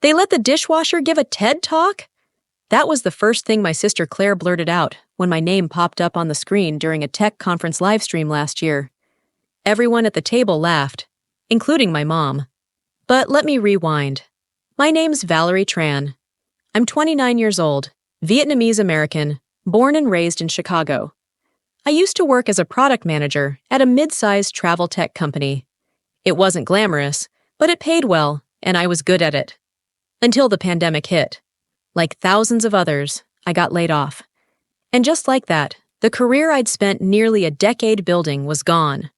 They let the dishwasher give a TED Talk? That was the first thing my sister Claire blurted out when my name popped up on the screen during a tech conference livestream last year. Everyone at the table laughed, including my mom. But let me rewind. My name's Valerie Tran. I'm 29 years old, Vietnamese American, born and raised in Chicago. I used to work as a product manager at a mid-sized travel tech company. It wasn't glamorous, but it paid well, and I was good at it. Until the pandemic hit. Like thousands of others, I got laid off. And just like that, the career I'd spent nearly a decade building was gone.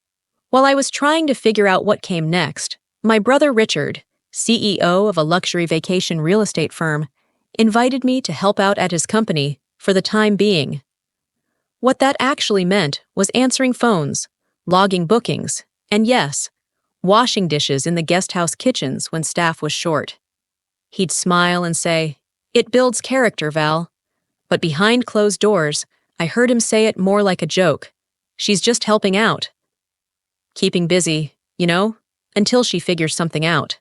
While I was trying to figure out what came next, my brother Richard, CEO of a luxury vacation real estate firm, invited me to help out at his company for the time being. What that actually meant was answering phones, logging bookings, and yes, washing dishes in the guesthouse kitchens when staff was short. He'd smile and say, "It builds character, Val." But behind closed doors, I heard him say it more like a joke. "She's just helping out. Keeping busy, until she figures something out."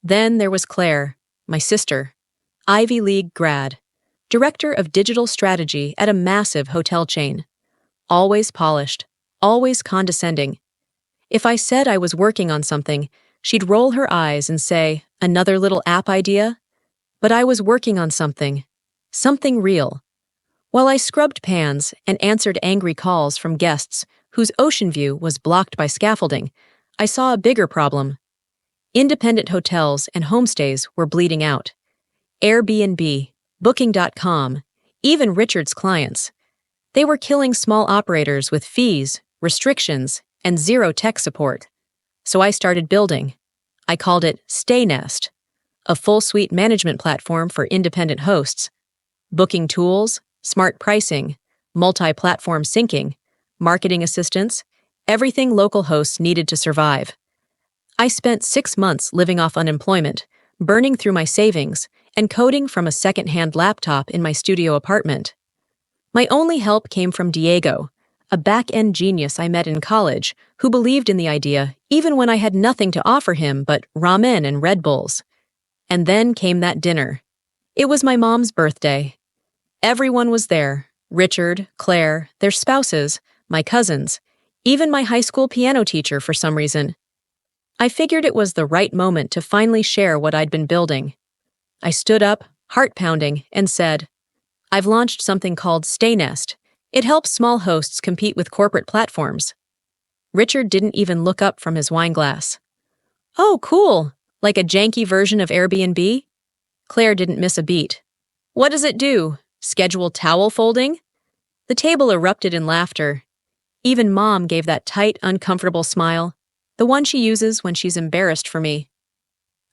Then there was Claire, my sister, Ivy League grad, director of digital strategy at a massive hotel chain. Always polished, always condescending. If I said I was working on something, she'd roll her eyes and say, "Another little app idea?" But I was working on something real. While I scrubbed pans and answered angry calls from guests whose ocean view was blocked by scaffolding, I saw a bigger problem. Independent hotels and homestays were bleeding out. Airbnb, Booking.com, even Richard's clients. They were killing small operators with fees, restrictions, and zero tech support. So I started building. I called it Stay Nest, a full-suite management platform for independent hosts. Booking tools, smart pricing, multi-platform syncing, marketing assistance, everything local hosts needed to survive. I spent 6 months living off unemployment, burning through my savings, and coding from a second-hand laptop in my studio apartment. My only help came from Diego, a back-end genius I met in college who believed in the idea even when I had nothing to offer him but ramen and Red Bulls. And then came that dinner. It was my mom's birthday. Everyone was there. Richard, Claire, their spouses, my cousins, even my high school piano teacher for some reason. I figured it was the right moment to finally share what I'd been building. I stood up, heart pounding, and said, "I've launched something called Stay Nest. It helps small hosts compete with corporate platforms." Richard didn't even look up from his wine glass. "Oh, cool. Like a janky version of Airbnb?" Claire didn't miss a beat. "What does it do? Schedule towel folding?" The table erupted in laughter. Even Mom gave that tight, uncomfortable smile, the one she uses when she's embarrassed for me.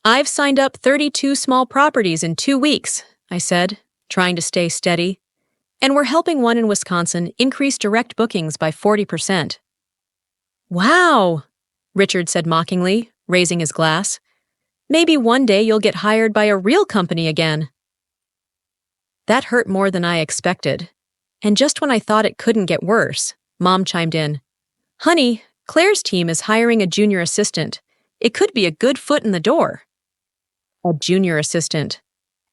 "I've signed up 32 small properties in 2 weeks," I said, trying to stay steady. "And we're helping one in Wisconsin increase direct bookings by 40%. "Wow," Richard said mockingly, raising his glass. "Maybe one day you'll get hired by a real company again." That hurt more than I expected. And just when I thought it couldn't get worse, Mom chimed in. "Honey, Claire's team is hiring a junior assistant. It could be a good foot in the door." A junior assistant.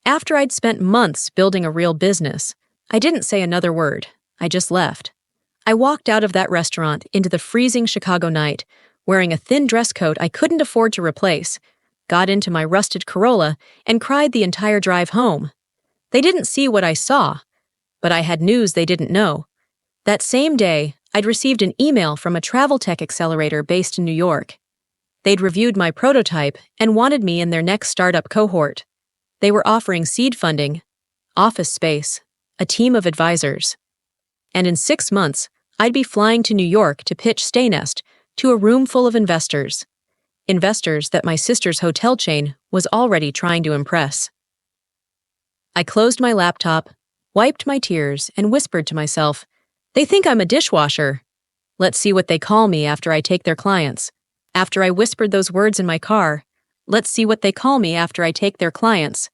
After I'd spent months building a real business, I didn't say another word. I just left. I walked out of that restaurant into the freezing Chicago night, wearing a thin dress coat I couldn't afford to replace, got into my rusted Corolla, and cried the entire drive home. They didn't see what I saw, but I had news they didn't know. That same day, I'd received an email from a travel tech accelerator based in New York. They'd reviewed my prototype and wanted me in their next startup cohort. They were offering seed funding, office space, a team of advisors. And in 6 months, I'd be flying to New York to pitch Stay Nest to a room full of investors. Investors that my sister's hotel chain was already trying to impress. I closed my laptop, wiped my tears, and whispered to myself, "They think I'm a dishwasher. Let's see what they call me after I take their clients." After I whispered those words in my car, "Let's see what they call me after I take their clients,"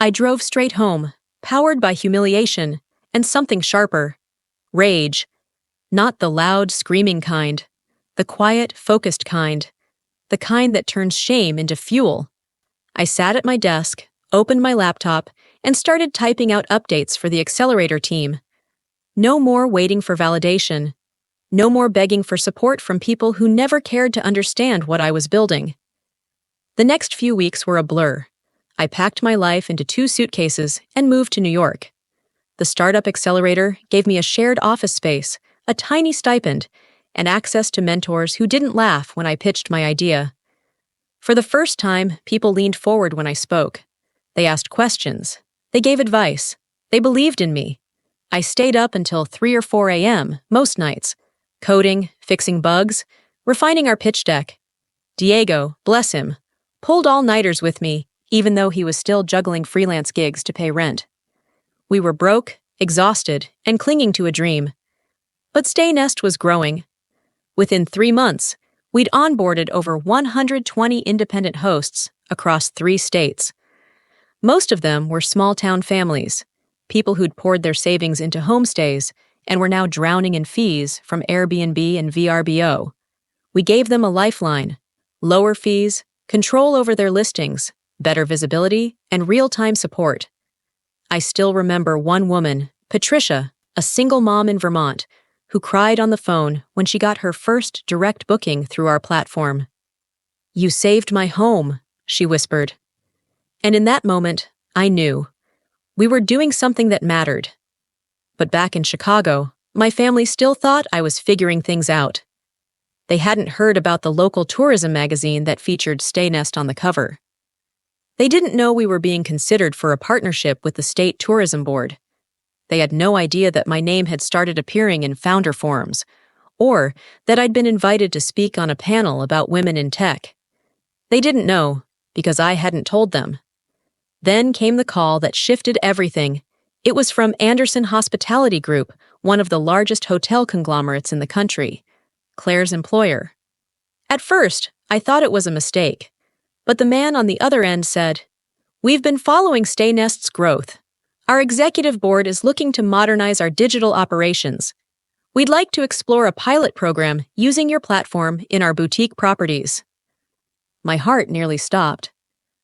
I drove straight home, powered by humiliation and something sharper. Rage. Not the loud, screaming kind. The quiet, focused kind. The kind that turns shame into fuel. I sat at my desk, opened my laptop, and started typing out updates for the accelerator team. No more waiting for validation. No more begging for support from people who never cared to understand what I was building. The next few weeks were a blur. I packed my life into 2 suitcases and moved to New York. The startup accelerator gave me a shared office space, a tiny stipend, and access to mentors who didn't laugh when I pitched my idea. For the first time, people leaned forward when I spoke. They asked questions. They gave advice. They believed in me. I stayed up until 3 or 4 a.m. most nights, coding, fixing bugs, refining our pitch deck. Diego, bless him, pulled all-nighters with me, even though he was still juggling freelance gigs to pay rent. We were broke, exhausted, and clinging to a dream. But Stay Nest was growing. Within 3 months, we'd onboarded over 120 independent hosts across 3 states. Most of them were small-town families, people who'd poured their savings into homestays and were now drowning in fees from Airbnb and VRBO. We gave them a lifeline: lower fees, control over their listings, better visibility, and real-time support. I still remember one woman, Patricia, a single mom in Vermont, who cried on the phone when she got her first direct booking through our platform. "You saved my home," she whispered. And in that moment, I knew. We were doing something that mattered. But back in Chicago, my family still thought I was figuring things out. They hadn't heard about the local tourism magazine that featured Stay Nest on the cover. They didn't know we were being considered for a partnership with the state tourism board. They had no idea that my name had started appearing in founder forums, or that I'd been invited to speak on a panel about women in tech. They didn't know, because I hadn't told them. Then came the call that shifted everything. It was from Anderson Hospitality Group, one of the largest hotel conglomerates in the country, Claire's employer. At first, I thought it was a mistake, but the man on the other end said, "We've been following Stay Nest's growth. Our executive board is looking to modernize our digital operations. We'd like to explore a pilot program using your platform in our boutique properties." My heart nearly stopped.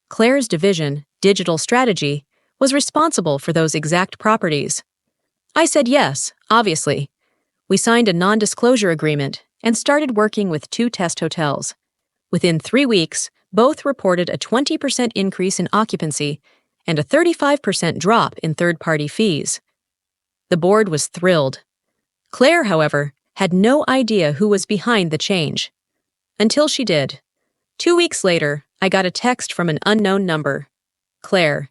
Claire's division, Digital Strategy, was responsible for those exact properties. I said yes, obviously. We signed a non-disclosure agreement and started working with 2 test hotels. Within 3 weeks, both reported a 20% increase in occupancy and a 35% drop in third-party fees. The board was thrilled. Claire, however, had no idea who was behind the change. Until she did. 2 weeks later, I got a text from an unknown number. "Claire,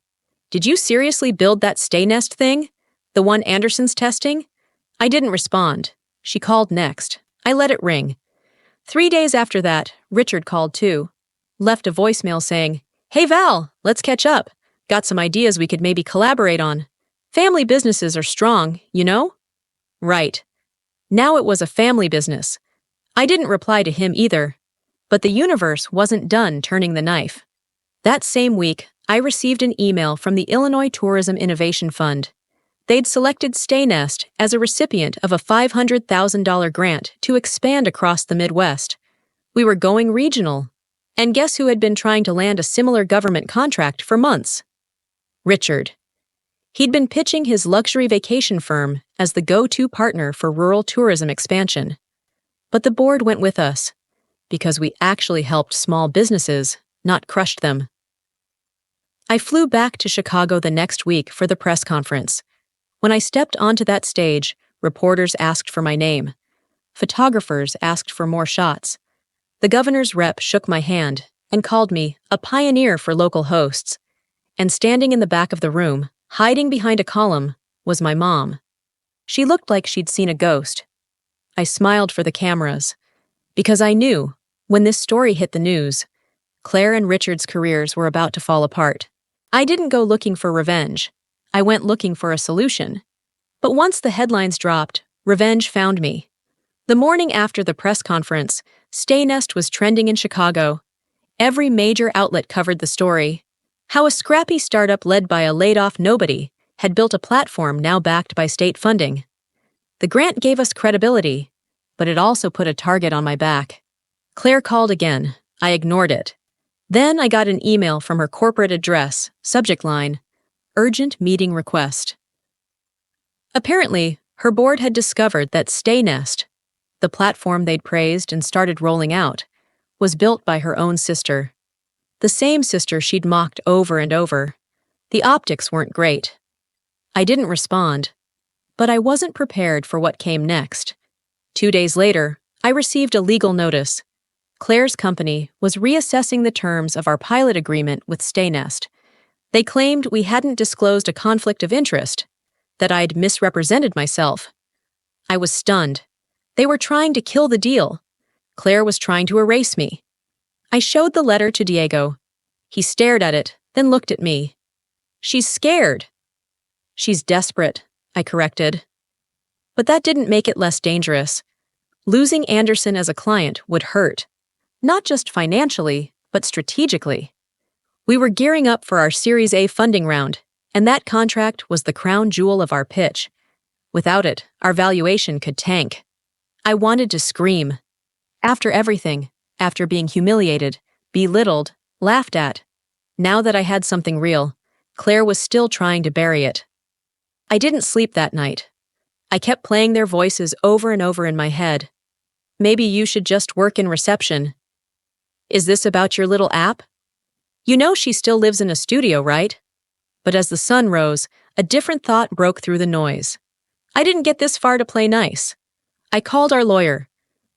did you seriously build that Stay Nest thing? The one Anderson's testing?" I didn't respond. She called next. I let it ring. 3 days after that, Richard called too. Left a voicemail saying, "Hey Val, let's catch up. Got some ideas we could maybe collaborate on. Family businesses are strong, you know?" Right. Now it was a family business. I didn't reply to him either. But the universe wasn't done turning the knife. That same week, I received an email from the Illinois Tourism Innovation Fund. They'd selected Stay Nest as a recipient of a $500,000 grant to expand across the Midwest. We were going regional. And guess who had been trying to land a similar government contract for months? Richard. He'd been pitching his luxury vacation firm as the go-to partner for rural tourism expansion. But the board went with us, because we actually helped small businesses, not crushed them. I flew back to Chicago the next week for the press conference. When I stepped onto that stage, reporters asked for my name. Photographers asked for more shots. The governor's rep shook my hand and called me a pioneer for local hosts. And standing in the back of the room, hiding behind a column, was my mom. She looked like she'd seen a ghost. I smiled for the cameras, because I knew, when this story hit the news, Claire and Richard's careers were about to fall apart. I didn't go looking for revenge. I went looking for a solution. But once the headlines dropped, revenge found me. The morning after the press conference, Stay Nest was trending in Chicago. Every major outlet covered the story. How a scrappy startup led by a laid-off nobody had built a platform now backed by state funding. The grant gave us credibility, but it also put a target on my back. Claire called again. I ignored it. Then I got an email from her corporate address, subject line, urgent meeting request. Apparently, her board had discovered that StayNest, the platform they'd praised and started rolling out, was built by her own sister. The same sister she'd mocked over and over. The optics weren't great. I didn't respond, but I wasn't prepared for what came next. 2 days later, I received a legal notice. Claire's company was reassessing the terms of our pilot agreement with StayNest. They claimed we hadn't disclosed a conflict of interest, that I'd misrepresented myself. I was stunned. They were trying to kill the deal. Claire was trying to erase me. I showed the letter to Diego. He stared at it, then looked at me. "She's scared." "She's desperate," I corrected. But that didn't make it less dangerous. Losing Anderson as a client would hurt. Not just financially, but strategically. We were gearing up for our Series A funding round, and that contract was the crown jewel of our pitch. Without it, our valuation could tank. I wanted to scream. After everything, after being humiliated, belittled, laughed at, now that I had something real, Claire was still trying to bury it. I didn't sleep that night. I kept playing their voices over and over in my head. "Maybe you should just work in reception." "Is this about your little app?" "You know she still lives in a studio, right?" But as the sun rose, a different thought broke through the noise. I didn't get this far to play nice. I called our lawyer.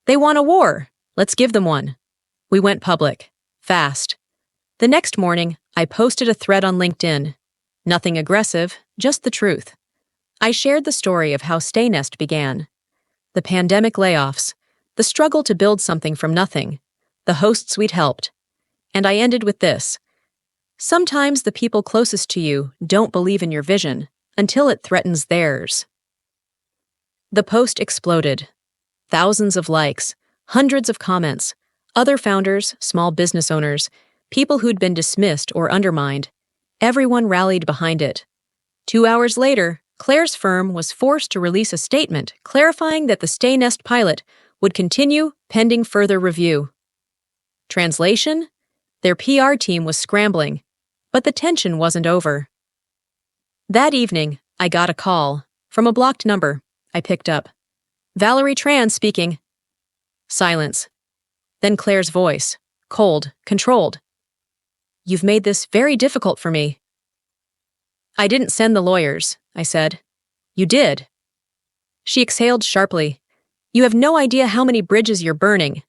"They want a war. Let's give them one." We went public. Fast. The next morning, I posted a thread on LinkedIn. Nothing aggressive, just the truth. I shared the story of how StayNest began. The pandemic layoffs, the struggle to build something from nothing, the hosts we'd helped. And I ended with this. Sometimes the people closest to you don't believe in your vision until it threatens theirs. The post exploded. Thousands of likes, hundreds of comments, other founders, small business owners, people who'd been dismissed or undermined. Everyone rallied behind it. 2 hours later, Claire's firm was forced to release a statement clarifying that the StayNest pilot would continue pending further review. Translation? Their PR team was scrambling, but the tension wasn't over. That evening, I got a call from a blocked number. I picked up. "Valerie Tran speaking." Silence. Then Claire's voice, cold, controlled. "You've made this very difficult for me." "I didn't send the lawyers," I said. "You did." She exhaled sharply. "You have no idea how many bridges you're burning."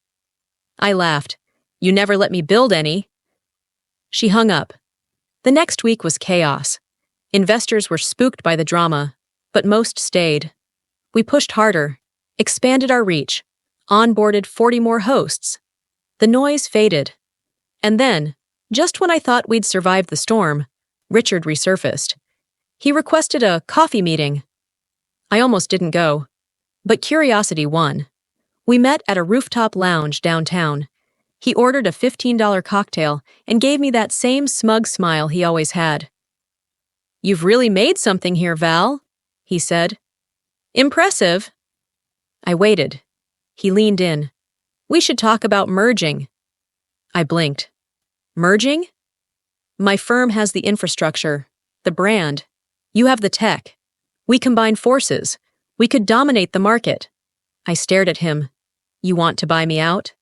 I laughed. "You never let me build any." She hung up. The next week was chaos. Investors were spooked by the drama, but most stayed. We pushed harder, expanded our reach, onboarded 40 more hosts. The noise faded. And then, just when I thought we'd survived the storm, Richard resurfaced. He requested a coffee meeting. I almost didn't go, but curiosity won. We met at a rooftop lounge downtown. He ordered a $15 cocktail and gave me that same smug smile he always had. "You've really made something here, Val," he said. "Impressive." I waited. He leaned in. "We should talk about merging." I blinked. "Merging?" "My firm has the infrastructure, the brand. You have the tech. We combine forces. We could dominate the market." I stared at him. "You want to buy me out?"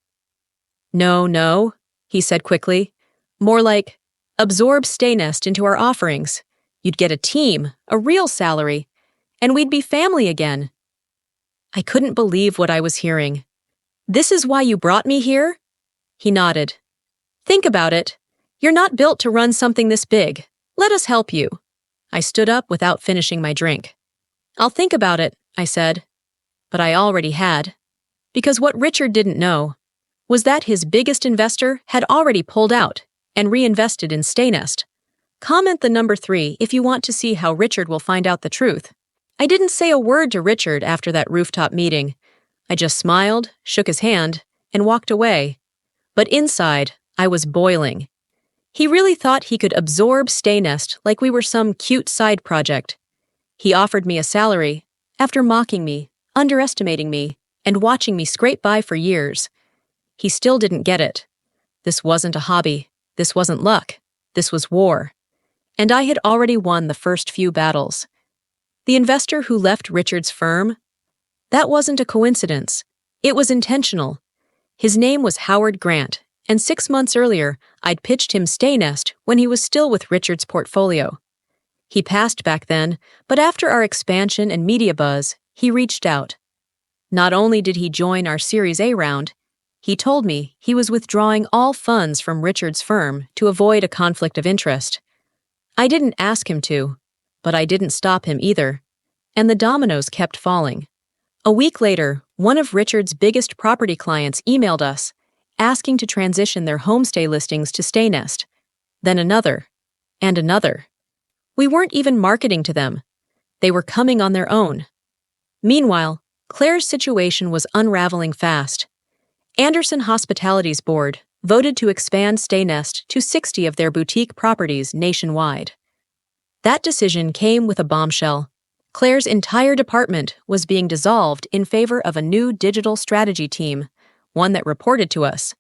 No, he said quickly. "More like, absorb StayNest into our offerings. You'd get a team, a real salary, and we'd be family again." I couldn't believe what I was hearing. "This is why you brought me here?" He nodded. "Think about it. You're not built to run something this big. Let us help you." I stood up without finishing my drink. "I'll think about it," I said. But I already had. Because what Richard didn't know was that his biggest investor had already pulled out and reinvested in StayNest. Comment the number 3 if you want to see how Richard will find out the truth. I didn't say a word to Richard after that rooftop meeting. I just smiled, shook his hand, and walked away. But inside, I was boiling. He really thought he could absorb StayNest like we were some cute side project. He offered me a salary, after mocking me, underestimating me, and watching me scrape by for years. He still didn't get it. This wasn't a hobby. This wasn't luck. This was war. And I had already won the first few battles. The investor who left Richard's firm? That wasn't a coincidence. It was intentional. His name was Howard Grant, and 6 months earlier, I'd pitched him Staynest when he was still with Richard's portfolio. He passed back then, but after our expansion and media buzz, he reached out. Not only did he join our Series A round, he told me he was withdrawing all funds from Richard's firm to avoid a conflict of interest. I didn't ask him to, but I didn't stop him either, and the dominoes kept falling. A week later, one of Richard's biggest property clients emailed us, asking to transition their homestay listings to Staynest. Then another, and another. We weren't even marketing to them. They were coming on their own. Meanwhile, Claire's situation was unraveling fast. Anderson Hospitality's board voted to expand Staynest to 60 of their boutique properties nationwide. That decision came with a bombshell. Claire's entire department was being dissolved in favor of a new digital strategy team, one that reported to us.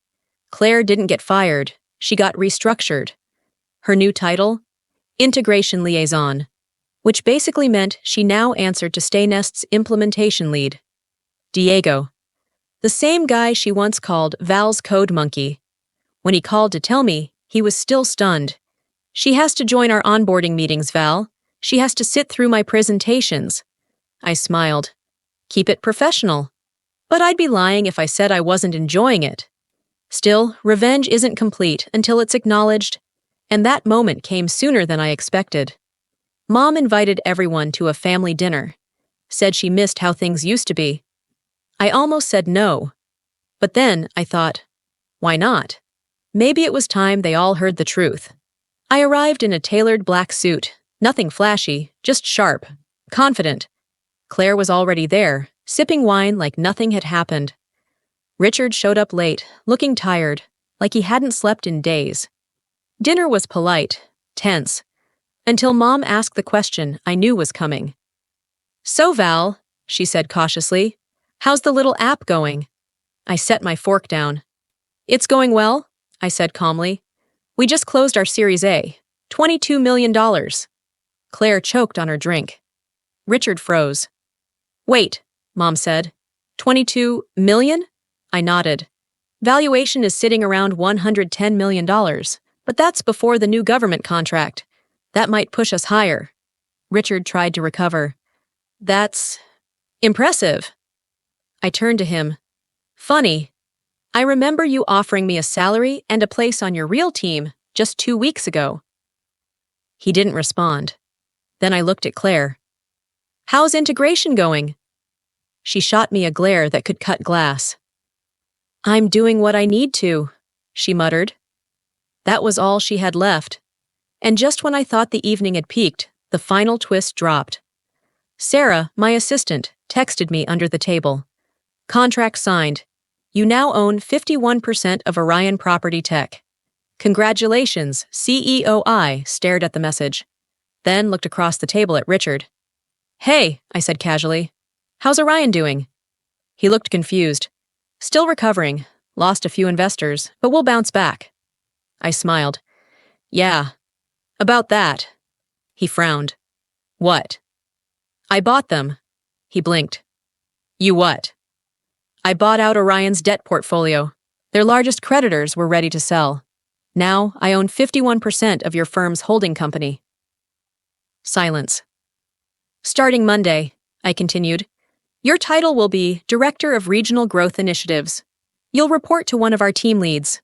Claire didn't get fired, she got restructured. Her new title? Integration Liaison, which basically meant she now answered to Staynest's implementation lead, Diego, the same guy she once called Val's code monkey. When he called to tell me, he was still stunned. She has to join our onboarding meetings, Val. She has to sit through my presentations. I smiled. Keep it professional. But I'd be lying if I said I wasn't enjoying it. Still, revenge isn't complete until it's acknowledged, and that moment came sooner than I expected. Mom invited everyone to a family dinner. Said she missed how things used to be. I almost said no. But then I thought, why not? Maybe it was time they all heard the truth. I arrived in a tailored black suit, nothing flashy, just sharp, confident. Claire was already there, sipping wine like nothing had happened. Richard showed up late, looking tired, like he hadn't slept in days. Dinner was polite, tense, until Mom asked the question I knew was coming. "So, Val," she said cautiously, "how's the little app going?" I set my fork down. "It's going well," I said calmly. "We just closed our Series A, $22 million. Claire choked on her drink. Richard froze. "Wait," Mom said. "22 million?" I nodded. "Valuation is sitting around $110 million, but that's before the new government contract. That might push us higher." Richard tried to recover. "That's impressive." I turned to him. "Funny. I remember you offering me a salary and a place on your real team just 2 weeks ago." He didn't respond. Then I looked at Claire. "How's integration going?" She shot me a glare that could cut glass. "I'm doing what I need to," she muttered. That was all she had left. And just when I thought the evening had peaked, the final twist dropped. Sarah, my assistant, texted me under the table. "Contract signed. You now own 51% of Orion Property Tech." "Congratulations," CEOI stared at the message, then looked across the table at Richard. "Hey," I said casually. "How's Orion doing?" He looked confused. "Still recovering. Lost a few investors, but we'll bounce back." I smiled. "Yeah. About that." He frowned. "What?" "I bought them." He blinked. "You what?" "I bought out Orion's debt portfolio. Their largest creditors were ready to sell. Now I own 51% of your firm's holding company." Silence. "Starting Monday," I continued, "your title will be Director of Regional Growth Initiatives. You'll report to one of our team leads."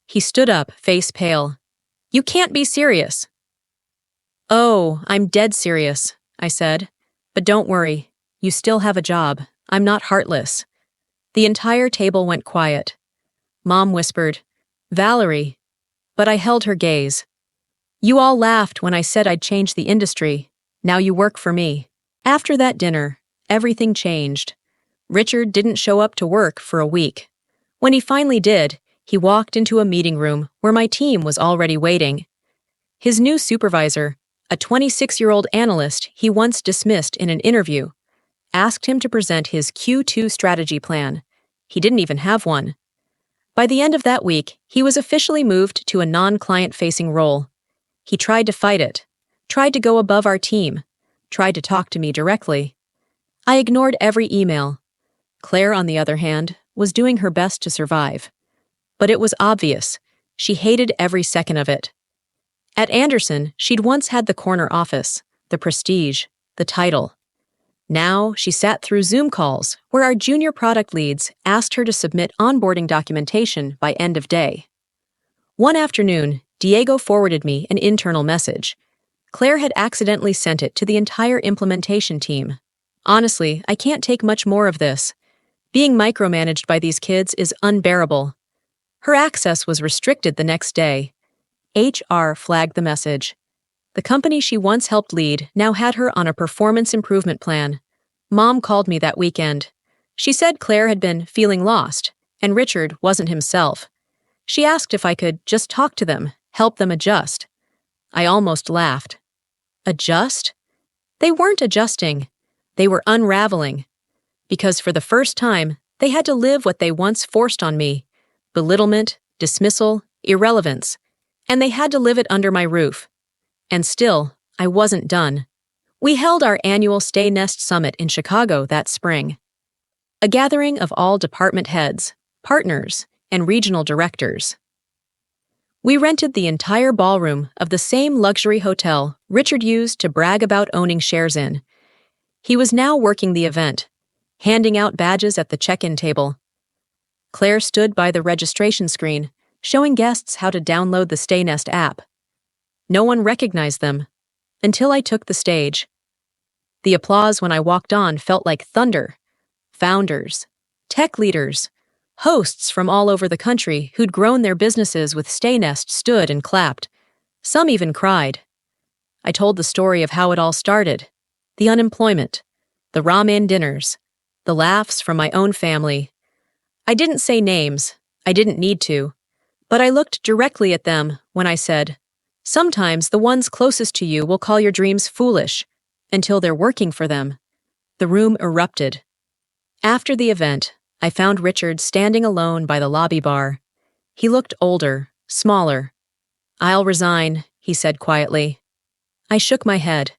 He stood up, face pale. "You can't be serious." "Oh, I'm dead serious," I said. "But don't worry. You still have a job. I'm not heartless." The entire table went quiet. Mom whispered, "Valerie," but I held her gaze. "You all laughed when I said I'd change the industry. Now you work for me." After that dinner, everything changed. Richard didn't show up to work for a week. When he finally did, he walked into a meeting room where my team was already waiting. His new supervisor, a 26-year-old analyst he once dismissed in an interview, asked him to present his Q2 strategy plan. He didn't even have one. By the end of that week, he was officially moved to a non-client-facing role. He tried to fight it, tried to go above our team, tried to talk to me directly. I ignored every email. Claire, on the other hand, was doing her best to survive. But it was obvious. She hated every second of it. At Anderson, she'd once had the corner office, the prestige, the title. Now, she sat through Zoom calls where our junior product leads asked her to submit onboarding documentation by end of day. One afternoon, Diego forwarded me an internal message. Claire had accidentally sent it to the entire implementation team. Honestly, I can't take much more of this. Being micromanaged by these kids is unbearable. Her access was restricted the next day. HR flagged the message. The company she once helped lead now had her on a performance improvement plan. Mom called me that weekend. She said Claire had been feeling lost, and Richard wasn't himself. She asked if I could just talk to them, help them adjust. I almost laughed. Adjust? They weren't adjusting. They were unraveling. Because for the first time, they had to live what they once forced on me: belittlement, dismissal, irrelevance. And they had to live it under my roof. And still, I wasn't done. We held our annual Stay Nest Summit in Chicago that spring. A gathering of all department heads, partners, and regional directors. We rented the entire ballroom of the same luxury hotel Richard used to brag about owning shares in. He was now working the event, handing out badges at the check-in table. Claire stood by the registration screen, showing guests how to download the Stay Nest app. No one recognized them, until I took the stage. The applause when I walked on felt like thunder. Founders, tech leaders, hosts from all over the country who'd grown their businesses with Stay Nest stood and clapped. Some even cried. I told the story of how it all started: the unemployment, the ramen dinners, the laughs from my own family. I didn't say names, I didn't need to, but I looked directly at them when I said, sometimes the ones closest to you will call your dreams foolish, until they're working for them. The room erupted. After the event, I found Richard standing alone by the lobby bar. He looked older, smaller. "I'll resign," he said quietly. I shook my head.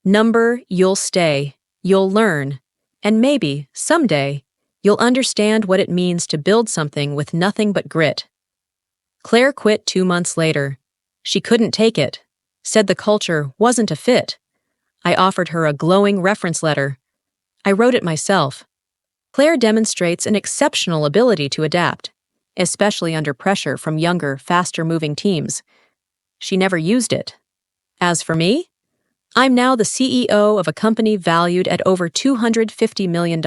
"Number, you'll stay, you'll learn, and maybe, someday, you'll understand what it means to build something with nothing but grit." Claire quit 2 months later. She couldn't take it, said the culture wasn't a fit. I offered her a glowing reference letter. I wrote it myself. Claire demonstrates an exceptional ability to adapt, especially under pressure from younger, faster-moving teams. She never used it. As for me, I'm now the CEO of a company valued at over $250 million.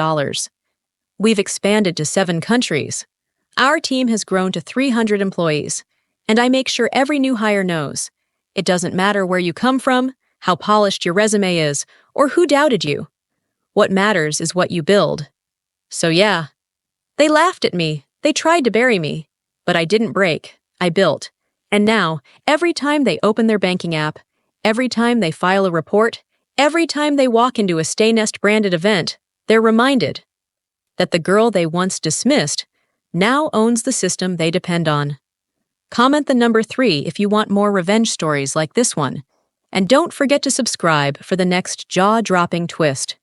We've expanded to 7 countries. Our team has grown to 300 employees, and I make sure every new hire knows. It doesn't matter where you come from, how polished your resume is, or who doubted you. What matters is what you build. So yeah, they laughed at me, they tried to bury me, but I didn't break, I built. And now, every time they open their banking app, every time they file a report, every time they walk into a Stay Nest branded event, they're reminded that the girl they once dismissed now owns the system they depend on. Comment the number 3 if you want more revenge stories like this one, and don't forget to subscribe for the next jaw-dropping twist.